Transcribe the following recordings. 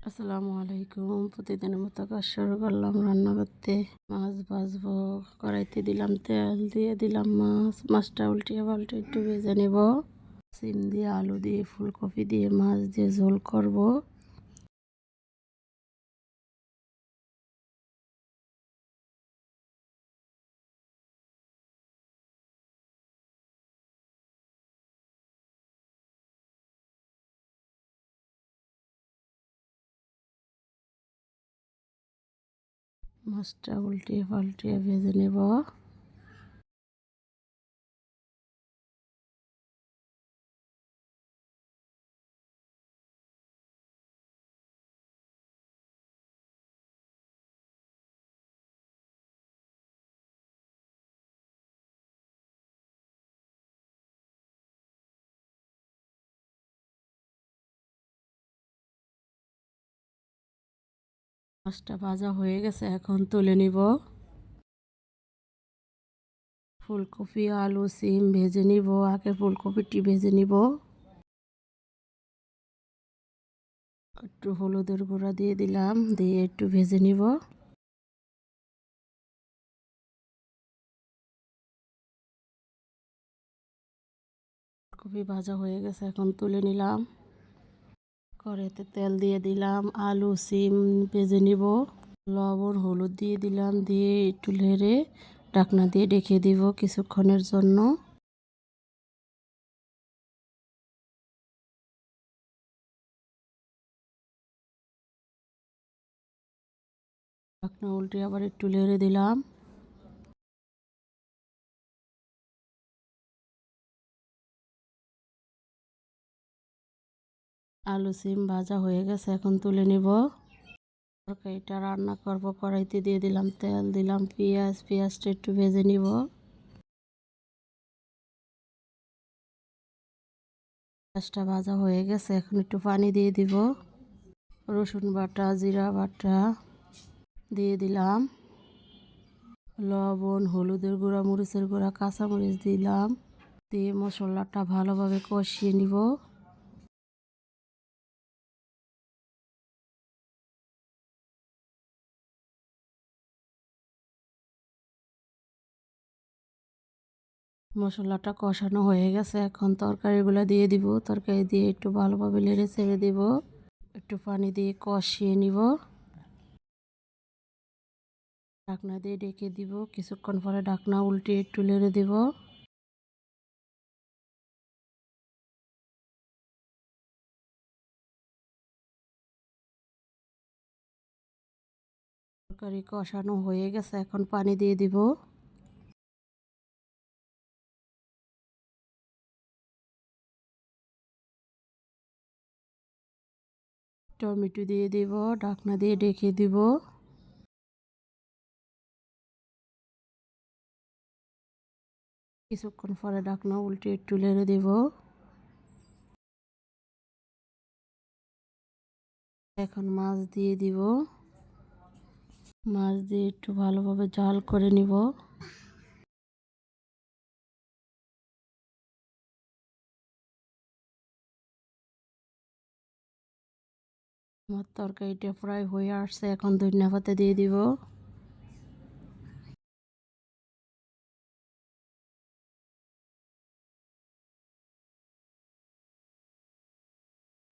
আসসালামু আলাইকুম। প্রতিদিনের মতো কাজ শুরু করলাম রান্না করতে। মাছ ভাজবো, কড়াইতে দিলাম তেল, দিয়ে দিলাম মাছটা উল্টিয়ে পাল্টে একটু ভেজে নেব। সিম দিয়ে, আলু দিয়ে, ফুলকপি দিয়ে, মাছ দিয়ে ঝোল করব। মাছটা উল্টিয়ে পাল্টিয়ে ভেজে নেব। মাছটা ভাজা হয়ে গেছে, এখন তুলে নিব। ফুলকপি, আলু, সিম ভেজে নিব। আগে ফুলকপিটি ভেজে নিব। একটু হলুদের গুঁড়া দিয়ে দিলাম, দিয়ে একটু ভেজে নিব। ফুলকপি ভাজা হয়ে গেছে, এখন তুলে নিলাম। কড়াইতে তেল দিয়ে দিলাম, আলু সিম ভেজে নিব। লবণ হলুদ দিয়ে দিলাম, দিয়ে একটু নেড়ে ঢাকনা দিয়ে ঢেকে দিব কিছুক্ষণের জন্য। ঢাকনা উল্টে আবার একটু নেড়ে দিলাম। আলু সিম ভাজা হয়ে গেছে, এখন তুলে নিব। তরকারিটা রান্না করব, কড়াইতে দিয়ে দিলাম তেল, দিলাম পেঁয়াজটা একটু ভেজে নিব। পেঁয়াজটা ভাজা হয়ে গেছে, এখন একটু পানি দিয়ে দিব। রসুন বাটা, জিরা বাটা দিয়ে দিলাম। লবণ, হলুদের গুঁড়া, মরিচের গুঁড়া, কাঁচামরিচ দিলাম। দিয়ে মশলাটা ভালোভাবে কষিয়ে নিব। মশলাটা কষানো হয়ে গেছে, এখন তরকারিগুলো দিয়ে দিব। তরকারি দিয়ে একটু ভালোভাবে নেড়ে ছেড়ে দিব। একটু পানি দিয়ে কষিয়ে নিব। ঢাকনা দিয়ে ঢেকে দিব। কিছুক্ষণ পরে ঢাকনা উল্টে একটু নেড়ে দিব। তরকারি কষানো হয়ে গেছে, এখন পানি দিয়ে দিব। টমেটো দিয়ে দিব। ঢাকনা দিয়ে ঢেকে দিব। কিছুক্ষণ পরে ঢাকনা উল্টে একটু নেড়ে দিব। এখন মাছ দিয়ে দিব। মাছ দিয়ে একটু ভালোভাবে জাল করে নিব। আমার তরকারিটা প্রায় হয়ে আসছে, এখন ধনিয়া পাতা দিয়ে দিব।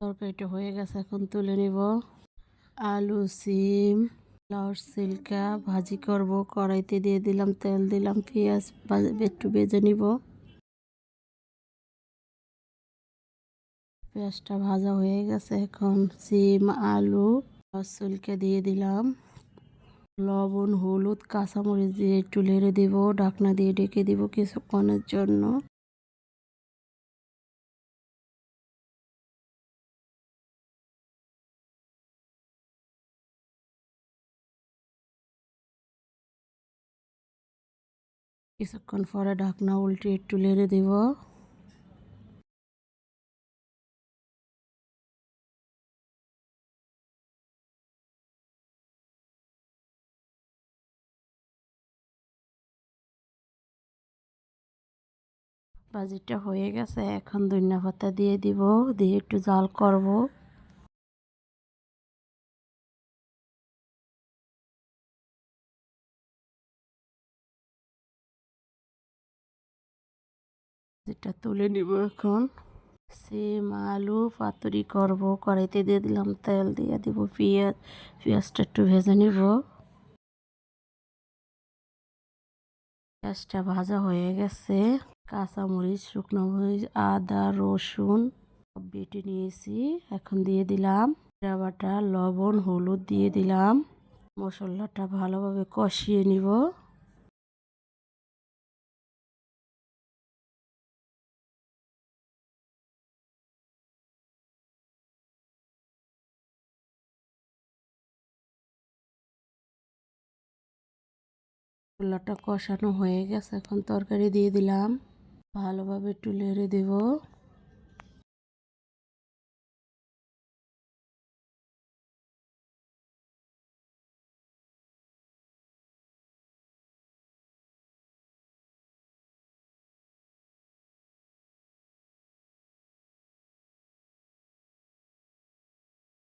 তরকারিটা হয়ে গেছে, এখন তুলে নিব। আলু সিম লাউর সিল্কা ভাজি করব। কড়াইতে দিয়ে দিলাম তেল, দিলাম পেঁয়াজ, একটু ভেজে নিব। পেঁয়াজটা ভাজা হয়ে গেছে, এখন সিম আলু লাউর সিল্কা দিয়ে দিলাম। লবণ হলুদ কাঁচামরিচ দিয়ে একটু নেড়ে দিব। ঢাকনা দিয়ে ঢেকে দিব কিছুক্ষণের জন্য। কিছুক্ষণ পরে ঢাকনা উল্টে একটু নেড়ে দিব। ভাজিটা হয়ে গেছে, এখন ধনিয়া পাতা দিয়ে দিব। দিয়ে একটু জাল করব। এটা তুলে নিব এখন। সিম আলু পাতুরি করব। কড়াইতে দিয়ে দিলাম তেল, দিয়ে দিব পেঁয়াজ। পেঁয়াজটা একটু ভেজে নিব। পেঁয়াজটা ভাজা হয়ে গেছে। কাঁচামরিচ, শুকনো মরিচ, আদা, রসুন সব বেটে নিয়েছি। এখন দিয়ে দিলাম জিরা বাটা, লবণ, হলুদ দিয়ে দিলাম। মশলাটা ভালোভাবে কষিয়ে নিব। মশলাটা কষানো হয়ে গেছে, এখন তরকারি দিয়ে দিলাম। ভালোভাবে একটু নেড়ে দেব।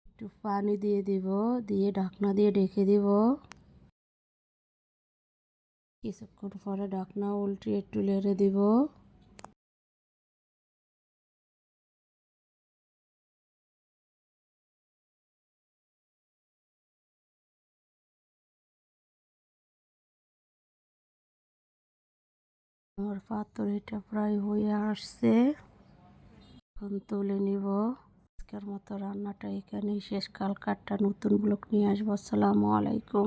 একটু পানি দিয়ে দিব, দিয়ে ঢাকনা দিয়ে ঢেকে দিব। কিছুক্ষণ পরে ঢাকনা উল্টে একটু নেড়ে দিব। আমার পাতুরিটা প্রায় হয়ে আসছে, এখন তুলে নিব। আজকের মতো রান্নাটা এখানেই শেষ। কালকারটা নতুন ব্লগ নিয়ে আসবো। আসসালামু আলাইকুম।